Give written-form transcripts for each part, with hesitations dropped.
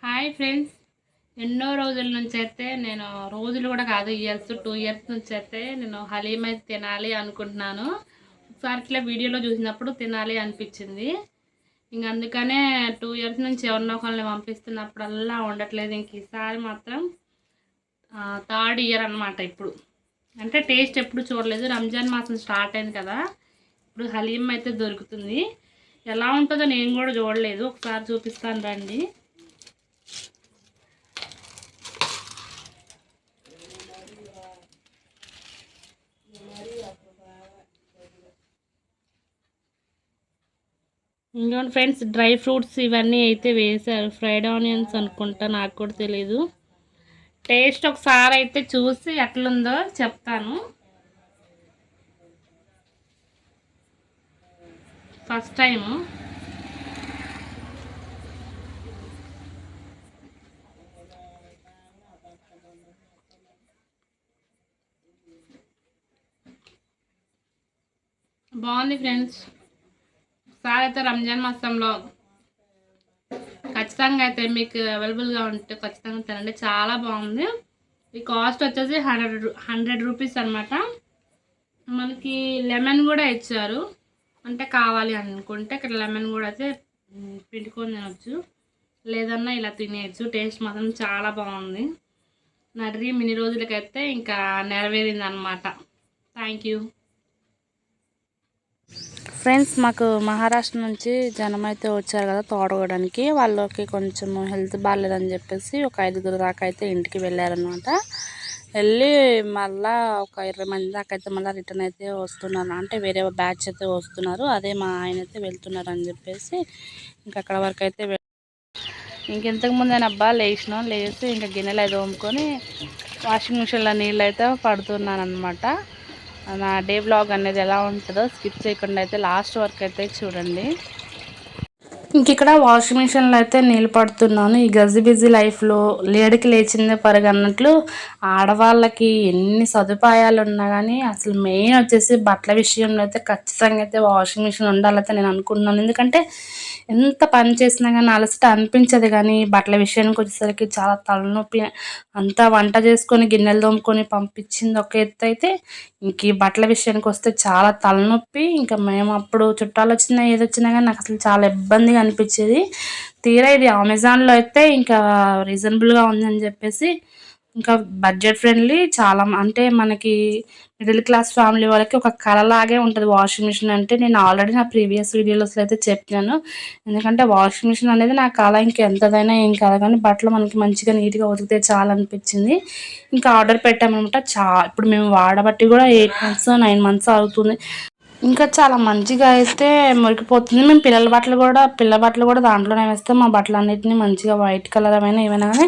Hi friends. ఎన్నో రోజుల నుంచి అయితే నేను రోజులు కూడా కాదు, ఇయర్స్ 2 ఇయర్స్ నుంచి అయితే నేను హలీం అయితే తినాలి అనుకుంటున్నాను. ఒకసారి ఇట్లా వీడియోలో చూసినప్పుడు తినాలి అనిపించింది. ఇంక అందుకనే 2 ఇయర్స్ నుంచి ఎవరినో ఒకరిని పంపిస్తున్నప్పుడల్లా ఉండట్లేదు. ఇంక ఈసారి మాత్రం 3rd ఇయర్ అనమాట. ఇప్పుడు అంటే టేస్ట్ ఎప్పుడు చూడలేదు. రంజాన్ మాసం స్టార్ట్ అయింది కదా, ఇప్పుడు హలీం అయితే దొరుకుతుంది. ఎలా ఉంటుందో నేను కూడా చూడలేదు, ఒకసారి చూపిస్తాను రండి. ఇంకోటి ఫ్రెండ్స్, డ్రై ఫ్రూట్స్ ఇవన్నీ అయితే వేశారు. ఫ్రైడ్ ఆనియన్స్ అనుకుంటా, నాకు కూడా తెలీదు. టేస్ట్ ఒకసారి అయితే చూసి ఎట్లుందో చెప్తాను. First time. బాగుంది ఫ్రెండ్స్. ఒకసారి అయితే రంజాన్ మాసంలో ఖచ్చితంగా అయితే మీకు అవైలబుల్గా ఉంటే ఖచ్చితంగా తినండి, చాలా బాగుంది. ఈ కాస్ట్ వచ్చేసి 100 రూపీస్ అనమాట. మనకి లెమన్ కూడా ఇచ్చారు, అంటే కావాలి అనుకుంటే ఇక్కడ లెమన్ కూడా అయితే పిండుకొని తినవచ్చు, లేదన్నా ఇలా తినేయచ్చు. టేస్ట్ మాత్రం చాలా బాగుంది. నా డ్రీమ్ ఇన్ని రోజులకైతే ఇంకా నెరవేరింది అనమాట. Thank you friends. మాకు మహారాష్ట్ర నుంచి జనం అయితే వచ్చారు కదా తోడగడానికి. వాళ్ళకి కొంచెం హెల్త్ బాగాలేదని చెప్పేసి ఒక 5గురు దాకా అయితే ఇంటికి వెళ్ళారనమాట. వెళ్ళి మళ్ళీ ఒక 20 మంది దాకా అయితే మళ్ళీ రిటర్న్ అయితే వస్తున్నారు, అంటే వేరే బ్యాచ్ అయితే వస్తున్నారు. అదే మా ఆయన అయితే వెళ్తున్నారు అని చెప్పేసి ఇంకా అక్కడ వరకు అయితే ఇంకెంతకు ముందు అబ్బా లేచి ఇంకా గిన్నెలు అయితే తోముకొని వాషింగ్ మిషన్లో నీళ్ళు అయితే పడుతున్నాను అనమాట. నా డే బ్లాగ్ అనేది ఎలా ఉంటుందో స్కిప్ చేయకుండా అయితే లాస్ట్ వరకు అయితే చూడండి. ఇంక ఇక్కడ వాషింగ్ మిషన్లో అయితే నీళ్ళు పడుతున్నాను. ఈ బిజీ లైఫ్లో లేడికి లేచిందే పరుగన్నట్లు ఆడవాళ్ళకి ఎన్ని సదుపాయాలు ఉన్నా కానీ అసలు మెయిన్ వచ్చేసి బట్టల విషయంలో అయితే ఖచ్చితంగా అయితే వాషింగ్ మిషన్ ఉండాలైతే నేను అనుకుంటున్నాను. ఎందుకంటే ఎంత పని చేసినా కానీ అలసట అనిపించదు, కానీ బట్టల విషయానికి వచ్చేసరికి చాలా తలనొప్పి. అంతా వంట చేసుకొని గిన్నెలు తోముకొని పంపించింది ఒక ఎత్తు అయితే, ఇంక ఈ బట్టల విషయానికి వస్తే చాలా తలనొప్పి. ఇంకా మేము అప్పుడు చుట్టాలు వచ్చినా ఏదొచ్చినా కానీ నాకు అసలు చాలా ఇబ్బందిగా అనిపించేది. తీరా ఇది అమెజాన్లో అయితే ఇంకా రీజనబుల్గా ఉందని చెప్పేసి, ఇంకా బడ్జెట్ ఫ్రెండ్లీ, చాలా అంటే మనకి మిడిల్ క్లాస్ ఫ్యామిలీ వాళ్ళకి ఒక కళలాగే ఉంటుంది వాషింగ్ మిషన్ అంటే. నేను ఆల్రెడీ నా ప్రీవియస్ వీడియోస్లో అయితే చెప్పాను, ఎందుకంటే వాషింగ్ మిషన్ అనేది నా కళ. ఇంకెంతదైనా ఏం కాదు, కానీ బట్టలు మనకి మంచిగా నీట్గా ఉతికితే చాలా అనిపించింది. ఇంకా ఆర్డర్ పెట్టామన్నమాట. ఇప్పుడు మేము వాడబట్టి కూడా 8 months 9 months అవుతుంది. ఇంకా చాలా మంచిగా అయితే మురికిపోతుంది. మేము పిల్ల బట్టలు కూడా దాంట్లోనే వేస్తాం. మా బట్టలు అన్నిటిని మంచిగా వైట్ కలర్ అయినా ఏమైనా కానీ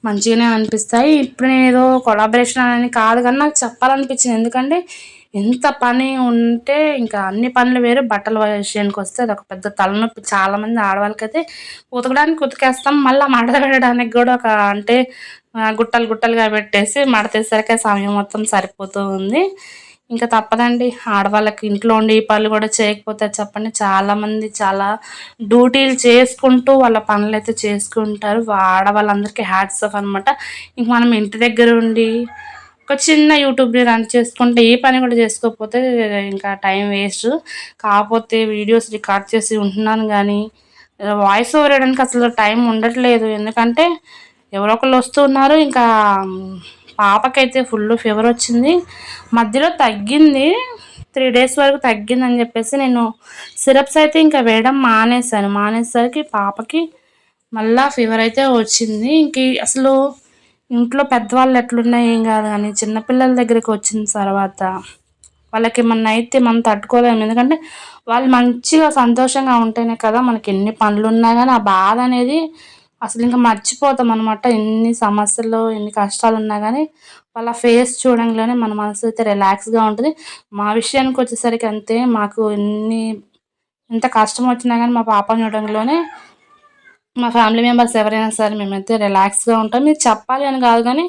మంచిగానే అనిపిస్తాయి. ఇప్పుడు నేను ఏదో కొలాబరేషన్ అని కాదు, కానీ నాకు చెప్పాలనిపించింది. ఎందుకంటే ఎంత పని ఉంటే ఇంకా అన్ని పనులు వేరు, బట్టల విషయానికి వస్తే అదొక పెద్ద తలనొప్పి. చాలామంది ఆడవాళ్ళకైతే ఉతకడానికి ఉతికేస్తాం, మళ్ళీ మడత పెట్టడానికి కూడా ఒక అంటే గుట్టలు గుట్టలుగా పెట్టేసి మడతేసరికి సమయం మొత్తం సరిపోతూ ఉంది. ఇంకా తప్పదండి, ఆడవాళ్ళకి ఇంట్లో ఉండి ఈ పనులు కూడా చేయకపోతే చెప్పండి. చాలామంది చాలా డ్యూటీలు చేసుకుంటూ వాళ్ళ పనులు అయితే చేసుకుంటారు. ఆడవాళ్ళందరికీ హ్యాట్స్ ఆఫ్ అనమాట. ఇంక మనం ఇంటి దగ్గర ఉండి ఒక చిన్న యూట్యూబ్ని రన్ చేసుకుంటే ఏ పని కూడా చేసుకోకపోతే ఇంకా టైం వేస్ట్. కాకపోతే వీడియోస్ రికార్డ్ చేసి ఉంటున్నాను, కానీ వాయిస్ ఓవర్ వేయడానికి అసలు టైం ఉండట్లేదు. ఎందుకంటే ఎవరో ఒకళ్ళు వస్తున్నారు. ఇంకా పాపకైతే ఫుల్ ఫీవర్ వచ్చింది, మధ్యలో తగ్గింది, 3 days వరకు తగ్గిందని చెప్పేసి నేను సిరప్స్ అయితే ఇంకా వేయడం మానేసరికి పాపకి మళ్ళా ఫీవర్ అయితే వచ్చింది. ఇంక అసలు ఇంట్లో పెద్దవాళ్ళు ఎట్లున్నా ఏం కాదు, కానీ చిన్నపిల్లల దగ్గరికి వచ్చిన తర్వాత వాళ్ళకి ఏమన్నా అయితే మనం తట్టుకోలేము. ఎందుకంటే వాళ్ళు మంచిగా సంతోషంగా ఉంటేనే కదా మనకి ఎన్ని పనులు ఉన్నా కానీ ఆ బాధ అనేది అసలు ఇంకా మర్చిపోతాం అనమాట. ఎన్ని సమస్యలు ఎన్ని కష్టాలు ఉన్నా కానీ వాళ్ళ ఫేస్ చూడంగానే మన మనసు అయితే రిలాక్స్గా ఉంటుంది. మా విషయానికి వచ్చేసరికి అంతే. మాకు ఎంత కష్టం వచ్చినా కానీ మా పాపను చూడంలోనే మా ఫ్యామిలీ మెంబర్స్ ఎవరైనా సరే మేమైతే రిలాక్స్గా ఉంటాం. మీరు చెప్పాలి అని కాదు, కానీ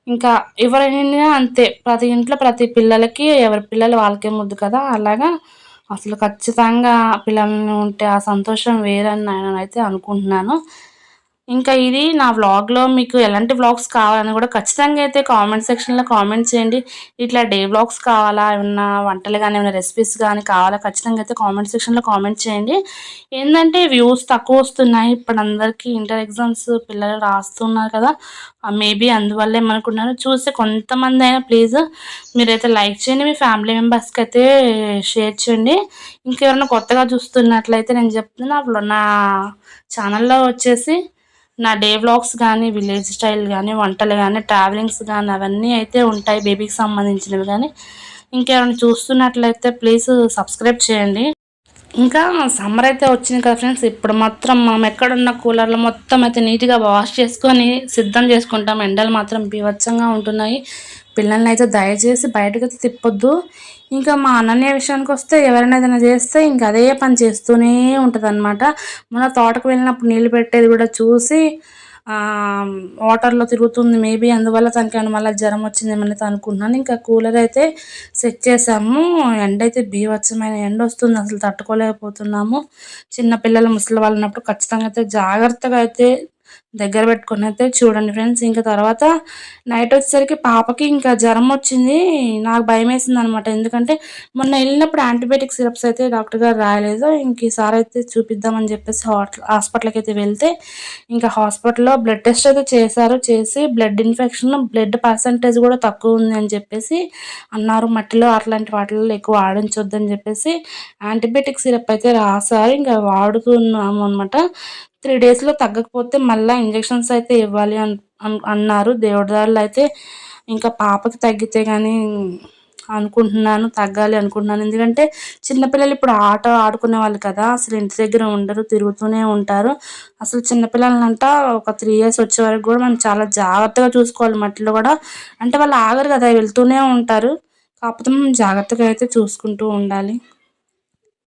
ఇంకా ఎవరైనా అంతే. ప్రతి ఇంట్లో ప్రతి పిల్లలకి ఎవరి పిల్లలు వాళ్ళకే ముద్దు కదా, అలాగా అసలు ఖచ్చితంగా పిల్లల్ని ఉంటే ఆ సంతోషం వేరని నేనైతే అనుకుంటున్నాను. ఇంకా ఇది నా వ్లాగ్‌లో మీకు ఎలాంటి వ్లాగ్స్ కావాలని కూడా ఖచ్చితంగా అయితే కామెంట్ సెక్షన్‌లో కామెంట్ చేయండి. ఇట్లా డే వ్లాగ్స్ కావాలా? ఏమన్నా వంటలు గాని, ఏమైనా రెసిపీస్ గాని కావాలా? ఖచ్చితంగా అయితే కామెంట్ సెక్షన్‌లో కామెంట్ చేయండి. ఏందంటే వ్యూస్ తక్కువొస్తున్నాయి. ఇప్పుడు అందరికీ ఇంటర్ ఎగ్జామ్స్ పిల్లలు రాస్తున్నారు కదా! మేబీ అందువల్ల ఏమనుకున్నారో చూసి కొంతమందైనా ప్లీజ్ మీరైతే లైక్ చేయండి. మీ ఫ్యామిలీ మెంబర్స్‌కైతే షేర్ చేయండి. ఇంకెవరైనా కొత్తగా చూస్తున్నట్లయితే నేను చెప్తున్నా నా ఛానల్‌లో వచ్చేసి నా డే వ్లాగ్స్ గానీ, విలేజ్ స్టైల్ గానీ, వంటలు గానీ, ట్రావెలింగ్స్ గానీ అవన్నీ అయితే ఉంటాయి. బేబీకి సంబంధించినవి గానీ. ఇంకేమైనా చూస్తున్నట్లయితే ప్లీజ్ సబ్స్క్రైబ్ చేయండి. ఇంకా సమ్మర్ అయితే వచ్చింది కదా ఫ్రెండ్స్. ఇప్పుడు మాత్రం మనం ఎక్కడున్న కూలర్‌లో మొత్తం అయితే నీట్‌గా వాష్ చేసుకొని సిద్ధం చేసుకుంటాం. ఎండలు మాత్రం బీభత్సంగా ఉంటున్నాయి. పిల్లల్నైతే దయచేసి బయటకైతే తిప్పొద్దు. ఇంకా మా అనన్య విషయానికొస్తే ఎవరైనా ఏదైనా చేస్తే ఇంక అదే పని చేస్తూనే ఉంటదనమాట. మొన్న తోటకు వెళ్ళినప్పుడు నీళ్ళు పెట్టేది కూడా చూసి వాటర్‌లో తిరుగుతుంది. మేబీ అందువల్ల తనకేమైనా మళ్ళా జ్వరం వచ్చిందేమోనైతే అనుకుంటున్నాను. ఇంకా కూలర్ అయితే సెట్ చేసాము. ఎండైతే బీభత్సమైన ఎండొస్తుంది. అసలు తట్టుకోలేకపోతున్నాము. చిన్న పిల్లలు, ముసలి వాళ్ళు ఉన్నప్పుడు ఖచ్చితంగా అయితే జాగ్రత్తగా అయితే దగ్గర పెట్టుకొని అయితే చూడండి ఫ్రెండ్స్. ఇంకా తర్వాత నైట్ వచ్చేసరికి పాపకి ఇంకా జ్వరం వచ్చింది. నాకు భయమేసిందనమాట. ఎందుకంటే మొన్న వెళ్ళినప్పుడు యాంటీబయాటిక్ సిరప్స్ అయితే డాక్టర్ గారు రాయలేదు. ఇంక ఈసారి అయితే చూపిద్దామని చెప్పేసి హాస్పిటల్‌కి అయితే వెళ్తే ఇంకా హాస్పిటల్‌లో బ్లడ్ టెస్ట్ అయితే చేశారు. చేసి బ్లడ్ ఇన్ఫెక్షన్, బ్లడ్ పర్సెంటేజ్ కూడా తక్కువ ఉంది అని చెప్పేసి అన్నారు. మట్టిలో అట్లాంటి వాటిల్లో ఎక్కువ వాడించొద్దని చెప్పేసి యాంటీబయాటిక్ సిరప్ అయితే రాశారు. ఇంకా వాడుతున్నాము అనమాట. 3 డేస్‌లో తగ్గకపోతే మళ్ళా ఇంజెక్షన్స్ అయితే ఇవ్వాలి అన్నారు. దేవుడి దయవల్ల అయితే ఇంకా పాపకి తగ్గితే గానీ అనుకుంటున్నాను. తగ్గాలి అనుకుంటున్నాను. ఎందుకంటే చిన్న పిల్లలు ఇప్పుడు ఆట ఆడుకునే వాళ్ళు కదా! అసలు ఇంటి దగ్గర ఉండరు. తిరుగుతూనే ఉంటారు. అసలు చిన్న పిల్లలనంట ఒక 3 ఇయర్స్ వచ్చే వరకు కూడా మనం చాలా జాగ్రత్తగా చూసుకోవాలి మట్టిలో కూడా. అంటే వాళ్ళు ఆగరు కదా! వెళ్తూనే ఉంటారు. కాకపోతే మనం జాగ్రత్తగా అయితే చూసుకుంటూ ఉండాలి.